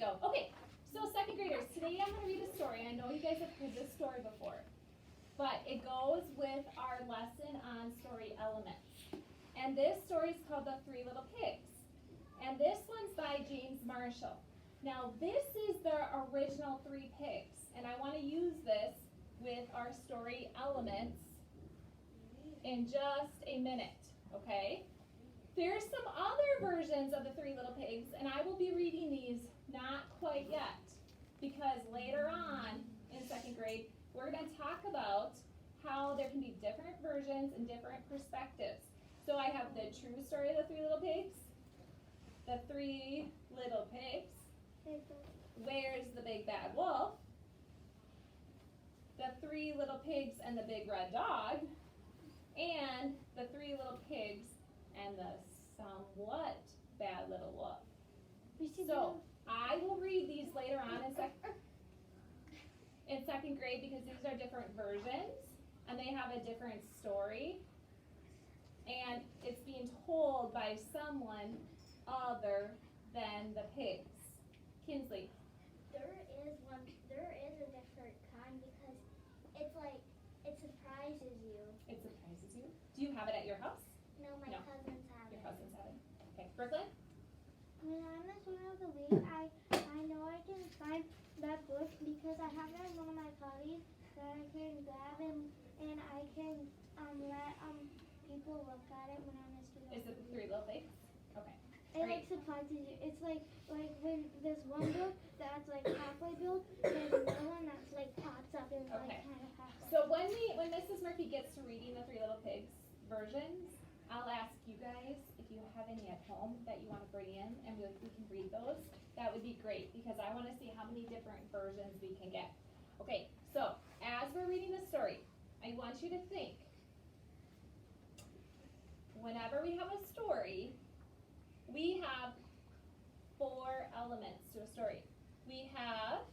go. Okay, so second graders, today I'm going to read a story. I know you guys have heard this story before, but it goes with our lesson on story elements. And this story is called The Three Little Pigs. And this one's by James Marshall. Now this is the original Three Pigs, and I want to use this with our story elements in just a minute, okay? There's some other versions of the Three Little Pigs, and I will be reading these not quite yet, because later on in second grade, we're going to talk about how there can be different versions and different perspectives. So I have the true story of the Three Little Pigs, the Three Little Pigs, Where's the Big Bad Wolf, the Three Little Pigs and the Big Red Dog, and the Three Little Pigs and the Somewhat Bad Little Wolf. So I will read these later on in second grade because these are different versions and they have a different story, and it's being told by someone other than the pigs. Kinsley. There is a different kind because it's like, it surprises you. It surprises you. Do you have it at your house? No, my No. cousins have Your it. cousins have it. Okay. Brooklyn? When I'm a swimmer of the week, I know I can find that book because I have it in one of my copies that I can grab and I can let people look at it when I'm a student. Is it the Three Little Pigs? Okay. It like surprises you. It's like when there's one book that's like halfway built, there's another one that's like pops up and Okay. like kind of halfway. So when Mrs. Murphy gets to reading the Three Little Pigs versions, I'll ask you guys if you have any at home that you want to bring in, and we can read those. That would be great because I want to see how many different versions we can get. Okay, so as we're reading the story, I want you to think. Whenever we have a story, we have 4 elements to a story. We have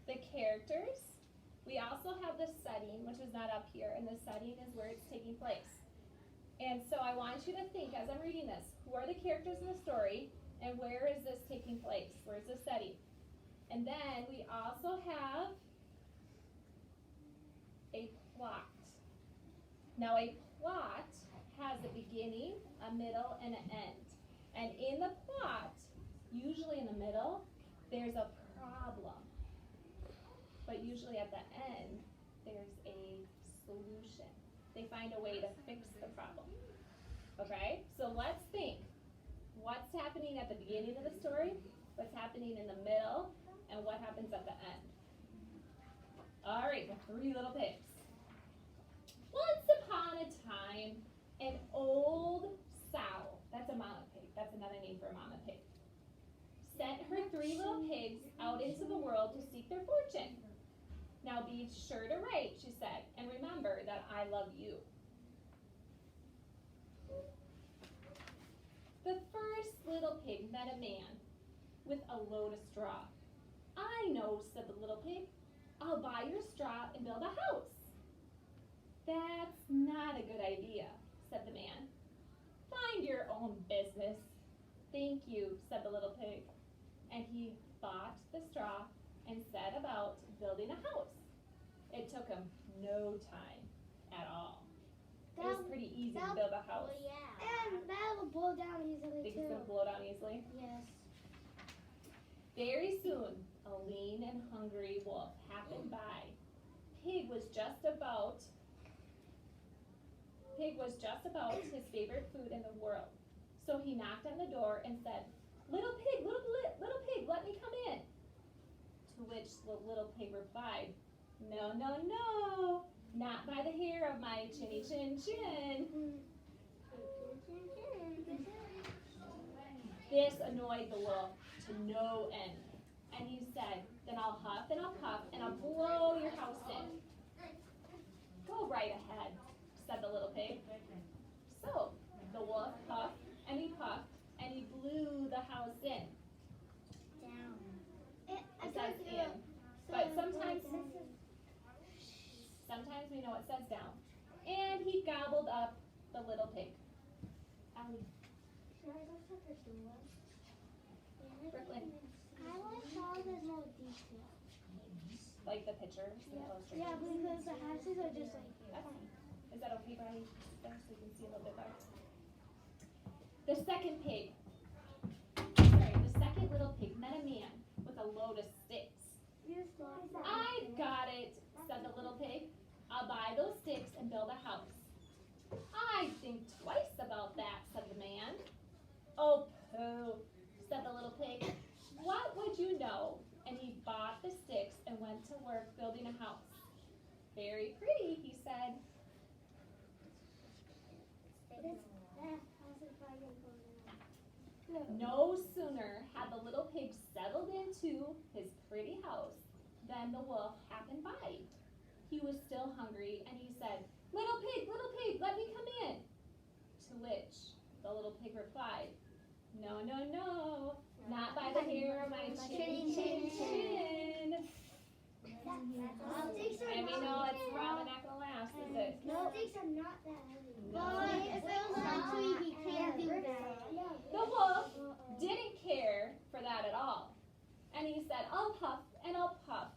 the characters. We also have the setting, which is not up here, and the setting is where it's taking place. And so I want you to think, as I'm reading this, who are the characters in the story, and where is this taking place? Where's the setting? And then we also have a plot. Now a plot has a beginning, a middle, and an end. And in the plot, usually in the middle, there's a problem. But usually at the end, there's a solution. They find a way to fix the problem. Okay? So let's think. What's happening at the beginning of the story? What's happening in the middle? And what happens at the end? All right, the Three Little Pigs. Once upon a time, an old sow, that's a mama pig, that's another name for a mama pig, sent her 3 little pigs out into the world to seek their fortune. Now be sure to write, she said, and remember that I love you. The first little pig met a man with a load of straw. I know, said the little pig. I'll buy your straw and build a house. That's not a good idea, said the man. Find your own business. Thank you, said the little pig. And he bought the straw and set about building a house. It took him no time at all. It was pretty easy to build a house. Well, yeah. And that'll blow down easily Think too. it's going to blow down easily? Yes. Very soon, a lean and hungry wolf happened by. Pig was just about his favorite food in the world. So he knocked on the door and said, little pig, let me come in. To which the little pig replied, no, no, no, not by the hair of my chinny chin chin. This annoyed the wolf to no end. And he said, then I'll huff and I'll puff and I'll blow your house in. Go right ahead, said the little pig. So the wolf puffed and he blew the house in. Down. It says in. But sometimes we know it says down. And he gobbled up the little pig. Allie. Should I go check her stool? Brooklyn. I like all Like the pictures, the illustrations? Yeah, because the houses are just like Is that okay, Brian? There, so you can see a little bit better. The second pig, the second little pig met a man with a load of sticks. I got it, said the little pig. I'll buy those sticks and build a house. I think twice about that, said the man. Oh, pooh, said the little pig. What would you know? And he bought the sticks and went to work building a house. Very pretty, he said. No sooner had the little pig settled into his pretty house than the wolf happened by. He was still hungry and he said, little pig, let me come in. To which the little pig replied, no, no, no, not by the hair of my chin, chin, chin. And we know it's probably not going to last, is it? No, sticks are not that heavy. No. If it was that sweet, he can't do that. The wolf didn't care for that at all. And he said, I'll huff and I'll puff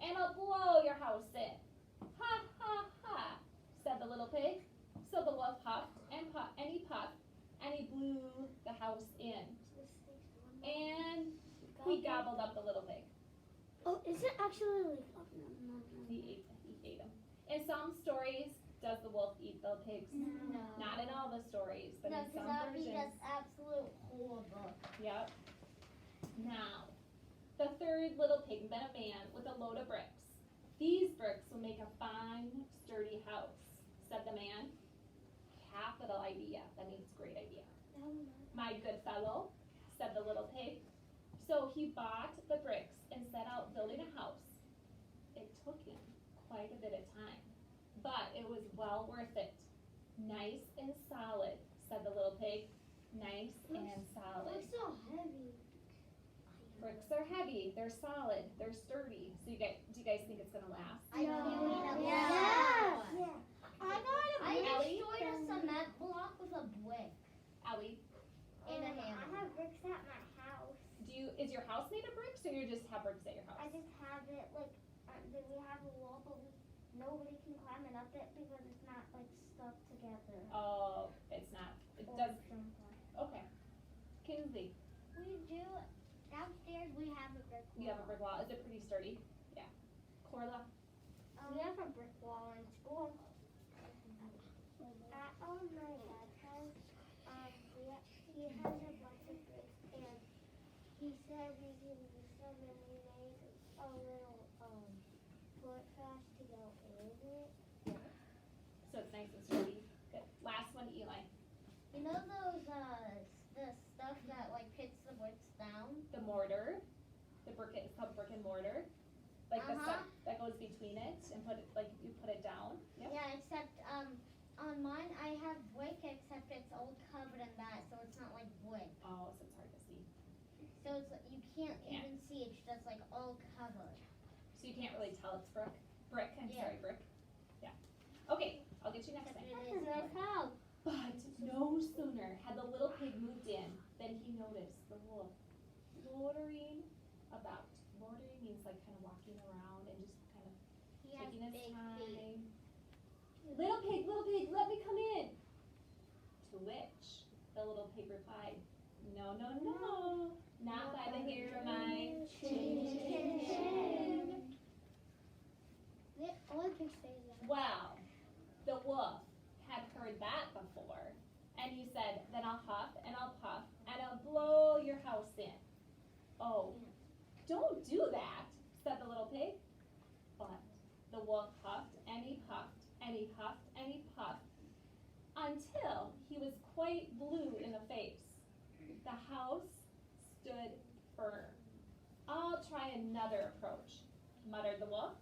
and I'll blow your house in. Ha, ha, ha, said the little pig. So the wolf huffed and puffed and he blew the house in. And he gobbled up the little pig. Oh, is it actually like? He ate him. In some stories, does the wolf eat the pigs? No. Not in all the stories, but in some versions. absolute horrible. Yep. Now, the third little pig met a man with a load of bricks. These bricks will make a fine, sturdy house, said the man. Capital idea. That means great idea. My good fellow, said the little pig. So he bought the bricks and set out building a house. It took him quite a bit of time, but it was well worth it. Nice and solid, said the little pig. Nice and solid. It's so heavy. Bricks are heavy, they're solid, they're sturdy. So do you guys think it's gonna last? Yeah. I destroyed a cement block with a brick Ellie, and a I hammer. have bricks at my house. is your house made of bricks or you just have bricks at your I house? just have it like we have a wall, but nobody can climb it up it because it's not like stuck together. Oh, it's not. It does. Okay. Kinsley, We do downstairs. We have a brick wall. you have a brick wall. Is it pretty sturdy? Yeah. Corla, We have a brick wall in school. At my dad's house, he has a bunch of bricks, and he said we can use them, and we made a little foot fast to go in it. so it's nice and sturdy. Good. Last one, Eli. You know those the stuff that like hits the bricks down? The mortar. The brick. It's called brick and mortar. Like the Uh-huh. stuff that goes between it and put it like you put it down. Yep. Yeah, except on mine I have brick except it's all covered in that, so it's not like brick. Oh, so it's hard to see. So it's you can't Yeah. even see, it's just like all covered. So you can't really tell it's brick. Brick. I'm Yeah. sorry, brick. Yeah. Okay. I'll get you next Except time. it is brick. house. But no sooner had the little pig moved in than he noticed the wolf loitering about. Loitering means like kind of walking around and just kind of He has taking his big time. feet. Little pig, let me come in. To which the little pig replied, no, no, no, not by the hair of my chin, chin, chin. Only pigs say that. Well, the wolf had heard that before, and he said, then I'll huff and I'll puff and I'll blow your house in. Oh, don't do that, said the little pig. But the wolf huffed and he puffed and he huffed and he puffed until he was quite blue in the face. The house stood firm. I'll try another approach, muttered the wolf,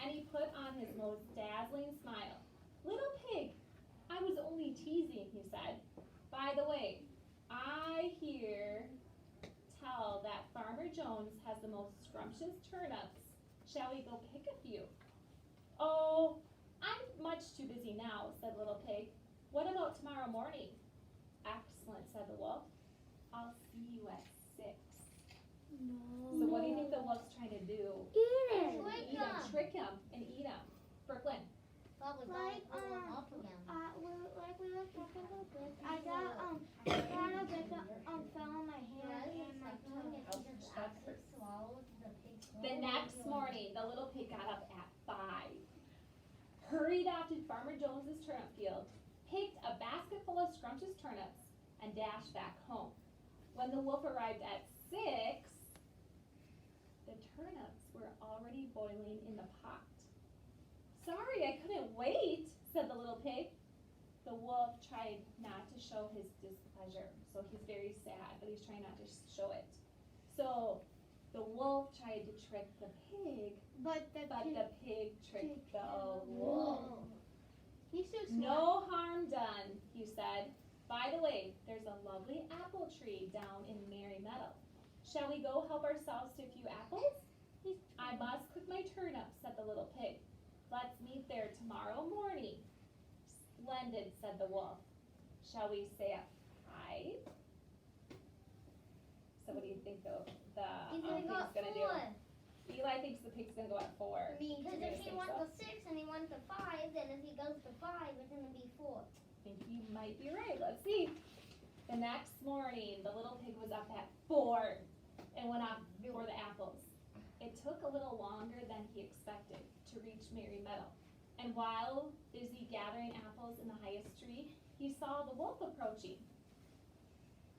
and he put on his most dazzling smile. Little pig, I was only teasing, he said. By the way, I hear tell that Farmer Jones has the most scrumptious turnips. Shall we go pick a few? Oh, I'm much too busy now, said Little Pig. What about tomorrow morning? Excellent, said the wolf. I'll see you at 6. No. So what do you think the wolf wolf's trying to do? Eat it. Trick Eat him, 'em. trick him, and eat him. Brooklyn. Probably Like, got it up again. Like we were talking about this, I got a bit fell on my hand and my tongue. Ouch, that hurts. Swallowed the pig. The next morning, the little pig got up at 5, hurried off to Farmer Jones's turnip field, picked a basket full of scrumptious turnips, and dashed back home. When the wolf arrived at 6, the turnips were already boiling in the pot. Sorry, I couldn't wait, said the little pig. The wolf tried not to show his displeasure, so he's very sad, but he's trying not to show it. So the wolf tried to trick the pig, But the pig tricked the wolf. Whoa. He's so smart. No harm done, he said. By the way, there's a lovely apple tree down in Merry Meadow. Shall we go help ourselves to a few apples? I must cook my turnips, said the little pig. Let's meet there tomorrow morning. Splendid, said the wolf. Shall we say at 5? So what do you think the He's gonna pig's go at gonna 4. do? Eli thinks the pig's gonna go at 4. Because You guys if he think went so? to 6 and he went to 5, then if he goes to 5, it's gonna be 4. I think you might be right. Let's see. The next morning, the little pig was up at 4 and went off for the apples. It took a little longer than he expected to reach Merry Meadow. And while busy gathering apples in the highest tree, he saw the wolf approaching.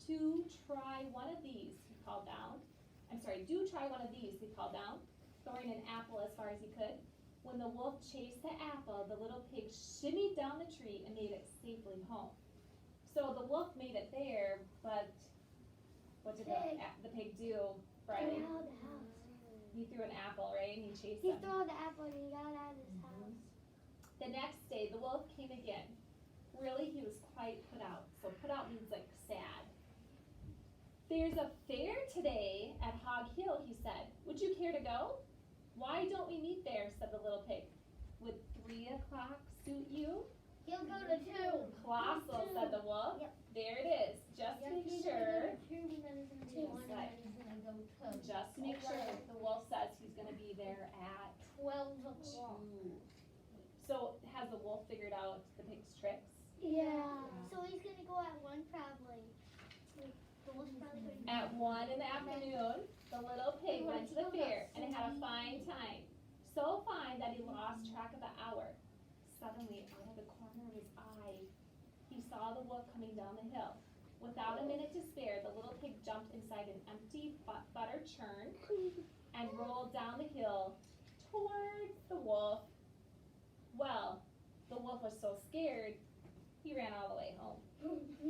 Do try one of these, he called down. Do try one of these, he called down, throwing an apple as far as he could. When the wolf chased the apple, the little pig shimmied down the tree and made it safely home. So the wolf made it there, but what did the pig do, Friday? Get out of the house. He threw an apple, right? And he chased He him. threw the apple and he got out of his house. The next day, the wolf came again. Really, he was quite put out. So put out means like sad. There's a fair today at Hog Hill, he said. Would you care to go? Why don't we meet there, said the little pig. Would 3 o'clock suit you? He'll go to 2. Colossal, said the wolf. Yep. There it is. Just to make sure. Just to make sure. The wolf says he's going to be there at 12 o'clock. 2. So has the wolf figured out the pig's tricks? Yeah. So he's gonna go at 1 probably. The wolf's probably going At 1 in the afternoon, the little pig went to the fair and had a fine time. So fine that he lost track of the hour. Suddenly, out of the corner of his eye, he saw the wolf coming down the hill. Without a minute to spare, the little pig jumped inside an empty butter churn and rolled down the hill towards the wolf. Well, the wolf was so scared, he ran all the way home.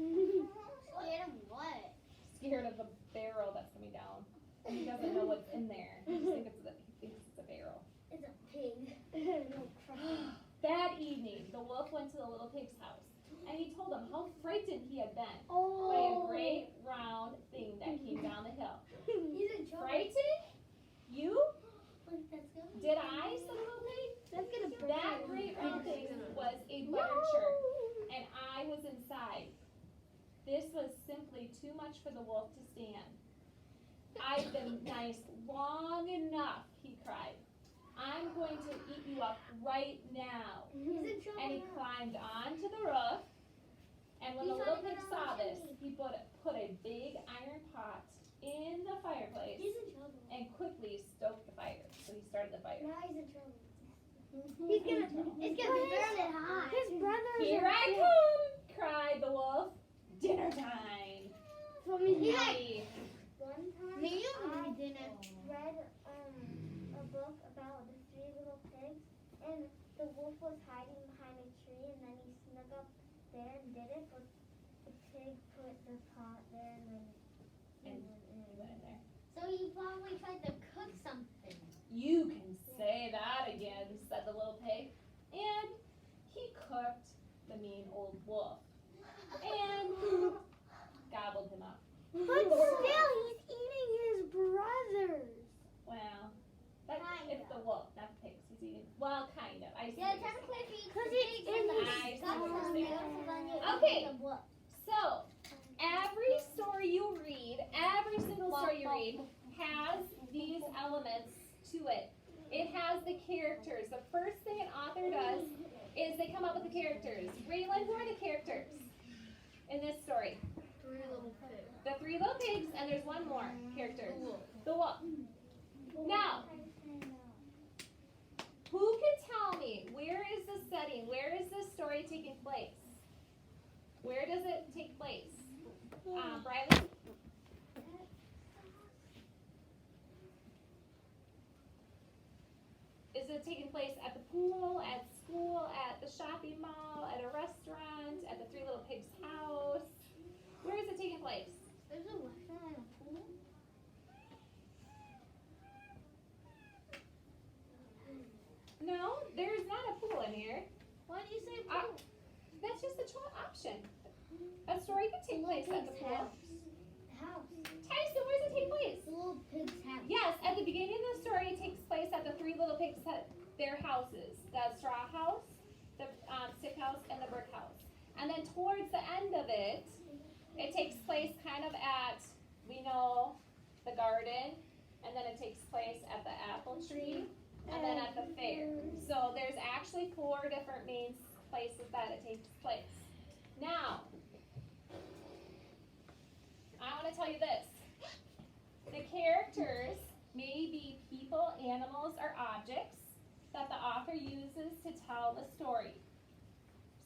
Scared of what? Scared of the barrel that's coming down. He doesn't know what's in there. He thinks it's a barrel. It's a pig. That evening, the wolf went to the little pig's house, and he told him how frightened he had been by a Oh. great round thing that came down the hill. He's in trouble. Frightened? You? That's good. Did I, said the little pig? That's gonna break. That great round thing was a butter churn, and I was inside. This was simply too much for the wolf to stand. I've been nice long enough, he cried. I'm going to eat you up right now. He's in trouble. And he climbed onto the roof, and when the little pig saw this, he put a big iron pot in the fireplace He's in trouble. and quickly stoked the fire. So he started the fire. Now he's in trouble. He's gonna. It's gonna be burning hot. His brothers. Here are I dead. come, cried the wolf. Dinner time. So we Yay. One time Me you I dinner. read a book about the 3 little pigs, and the wolf was hiding behind a tree, and then he snuck up there and did it, but the pig put the pot there and then he And went in. He went in there. So he probably tried to cook something. You can say that again, said the little pig. And he cooked the mean old wolf and gobbled him up. But still, he's eating his brothers. Well, that's Kind it's the wolf, not the pigs. He's eating. Well, kind of. I see. Yeah, what you're technically if he eats 'Cause the it's pigs in and the his pigs got stomach. some, they also then you Okay. eat the wolf. saying. So, every story you read, every single story you read, has these elements to it. It has the characters. The first thing an author does is they come up with the characters. Raylan, who are the characters in this story? Three little pigs. The 3 little pigs, and there's one more character. The wolf. Now, who can tell me, where is the setting? Where is this story taking place? Where does it take place? Briley? Is it taking place at the pool, at school, at the shopping mall, at a restaurant, at the 3 little pigs' house? Where is it taking place? There's a restaurant and a pool. No, there's not a pool in here. Why do you say pool? That's just a option. A story could take place at the pool. House. Tyson, where does it take place? The little pig's house. Yes, at the beginning of the story, it takes place at the 3 little pigs' their houses. The straw house, the stick house, and the brick house. And then towards the end of it, it takes place kind of at, we know, the garden, and then it takes place at the apple tree, and then at the fair. So there's actually 4 different main places that it takes place. Now, I want to tell you this. The characters may be people, animals, or objects that the author uses to tell the story.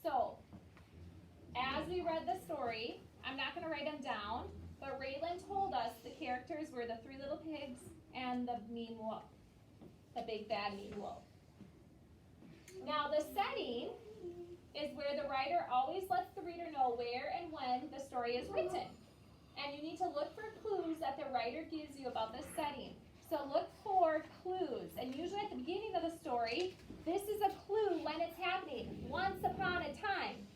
So, as we read the story, I'm not going to write them down, but Raylan told us the characters were the 3 little pigs and the mean wolf, the big bad mean wolf. Now, the setting is where the writer always lets the reader know where and when the story is written. And you need to look for clues that the writer gives you about this setting. So look for clues. And usually at the beginning of the story, this is a clue when it's happening. Once upon a time.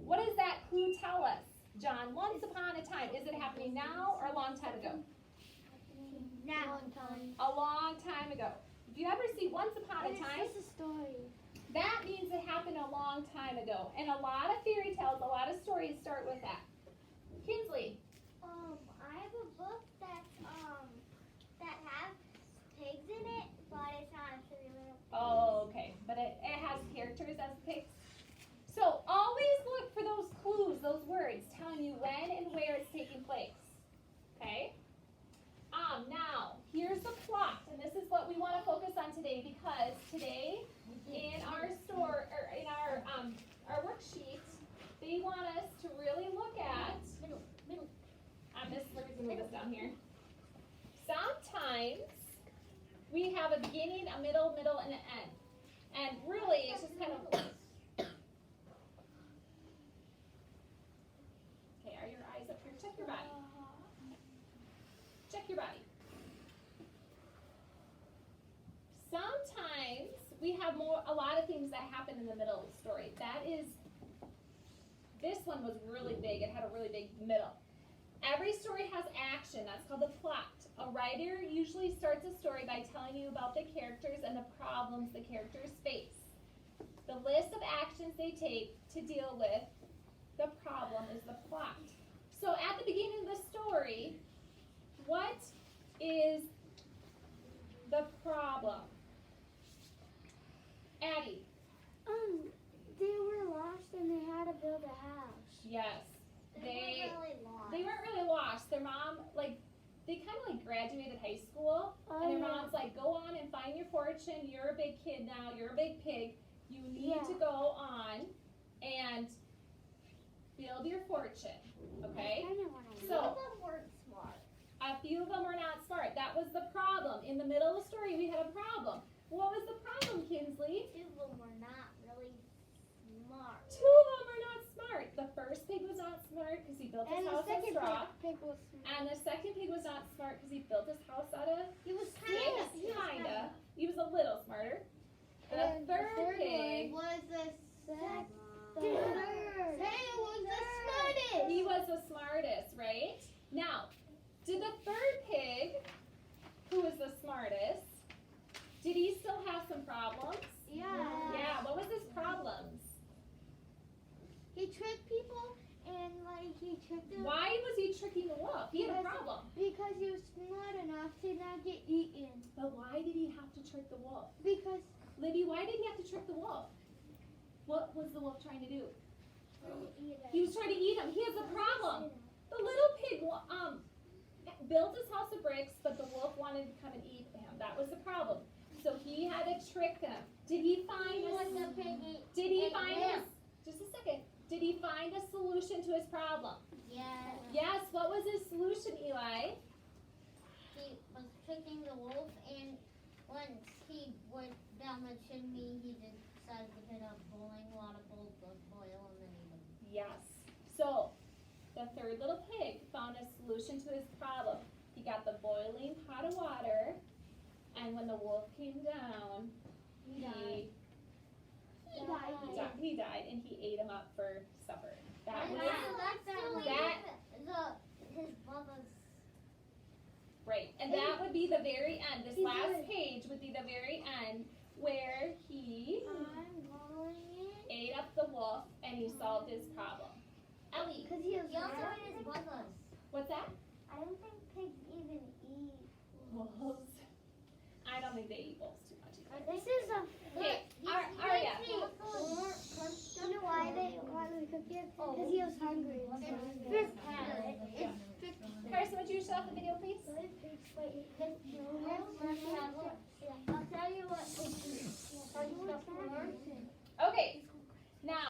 What does that clue tell us, John? Once upon a time. Is it happening now or a long time ago? Now. A long time ago. If you ever see once upon a time, It's just a story. that means it happened a long time ago. And a lot of fairy tales, a lot of stories start with that. Kinsley. I have a book that has pigs in it, but it's not a 3 little pigs. Oh, okay. But it has characters as pigs. So always look for those clues, those words, telling you when and where it's taking place. Okay? Now, here's the plot, and this is what we want to focus on today, because today in our our worksheet, they want us to really look at Middle. let me move this down here. Sometimes we have a beginning, a middle, and an end. And really, it's just kind of. Okay, are your eyes up here? Check your body. Check your body. Sometimes we have a lot of things that happen in the middle of the story. This one was really big. It had a really big middle. Every story has action. That's called the plot. A writer usually starts a story by telling you about the characters and the problems the characters face. The list of actions they take to deal with the problem is the plot. So at the beginning of the story, what is the problem? Addie. They were lost and they had to build a house. Yes. They were really lost. They weren't really lost. Their mom, they kind of graduated high school, and their mom's like, go on and find your fortune. You're a big kid now. You're a big pig. You need to go on and build your fortune. Okay? So, Some weren't smart. a few of them were not smart. That was the problem. In the middle of the story, we had a problem. What was the problem, Kinsley? 2 of them were not really smart. 2 of them are not smart. The first pig was not smart because he built his house out of straw. pig was And the second pig was not smart because he built his house out of He was sticks. Kinda. He was a little smarter. And the third pig, was the third. Taylor was the smartest. he was the smartest, right? Now, did the third pig, who was the smartest, did he still have some problems? Yeah. Yeah, what was his problems? He tricked people and he tricked them Why was he tricking the wolf? He had a problem. because he was smart enough trick the wolf? Because Libby, why did he have to trick the wolf? What was the wolf trying to do? eat He was trying to eat him. He has a problem. The little pig built his house of bricks, but the wolf wanted to come and eat him. That was the problem. So he had to trick them. Did he find Did he find his, just a second. Did he find a solution to his problem? Yeah. Yes, what was his solution, Eli? He was tricking the wolf, and once he went down the chimney, he decided to get a boiling water bowl to boil and then eat them. Yes. So the third little pig found a solution to his problem. He got the boiling pot of water, and when the wolf came down, he died, and he ate him up for supper. That was his brother's. right, and that would be the very end. This last page would be the very end where he ate up the wolf and he solved his problem. Ellie, Because he was He also ate his brothers. what's that? I don't think pigs even eat. Wolves. I don't think they eat wolves too much. either. This is a. Okay, Aria. You know why they cook it? Because he was hungry. Carson, would you show off the video, please? I'll tell you what. Okay, now